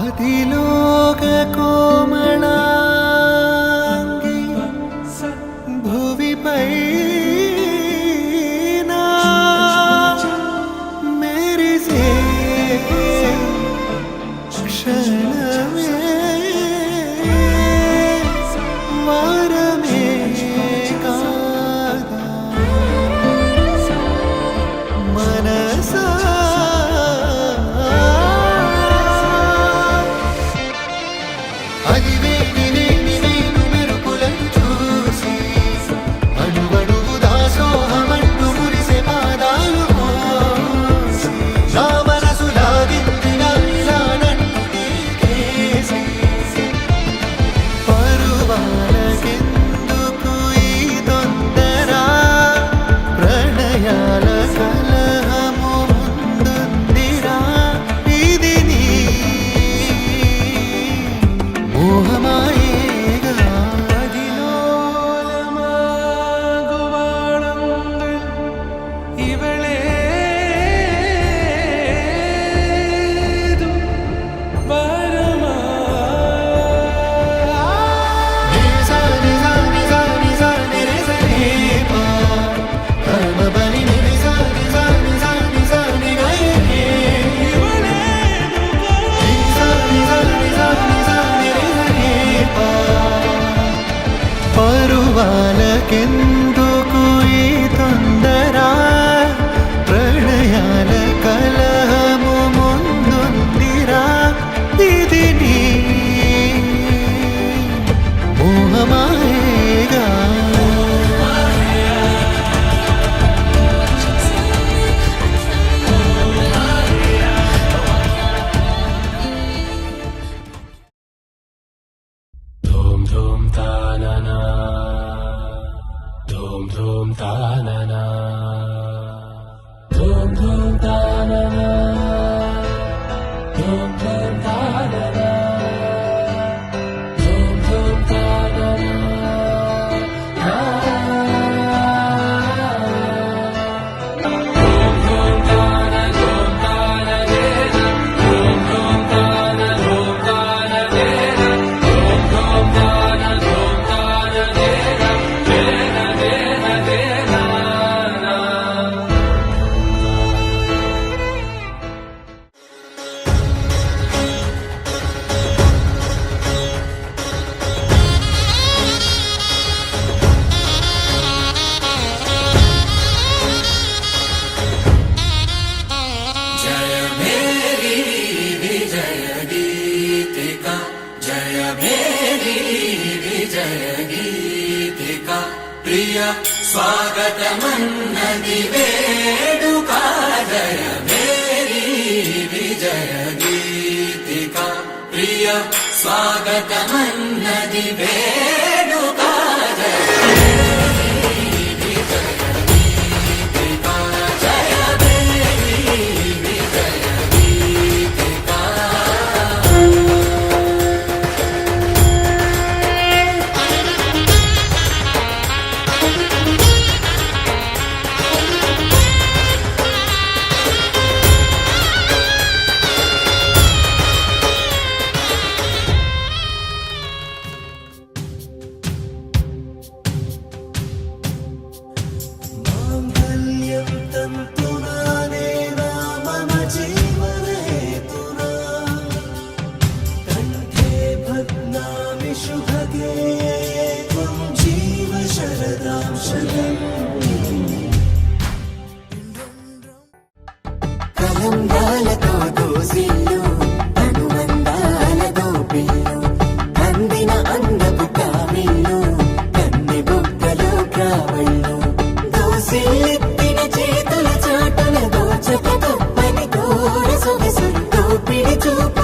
అతిలోక కోమళాంగి భువిపై మెరిసే క్షణమే వరమే కాదా మనసా పరువాలకెందుకు ఈ తొందర ప్రణయాల కలహము ముందుందిరా ఇది నీ మోహమాయేగా ధూమ్ ధూమ్ తాననా ధూమ్ ధూమ్ తాననా ధూమ్ ధూమ్ తాననా ధూమ్ ధూమ్ తాననా ధూమ్ ధూమ్ తాననా ప్రియ స్వాగతమన్నది వేడుక జయ మేరీ విజయ గీతిక ప్రియ స్వాగతమన్నది వేడుక జయ కలంబాలతో దోసిల్లు అనుబంధాలతో పిల్లు అందిన అందపు కావిల్లు కన్నె బొక్కలో కావళ్ళు దోసిల్లెత్తిన చేతుల చాటుల దోచక తప్పని కోర సొగసులు దోపిడి చూపు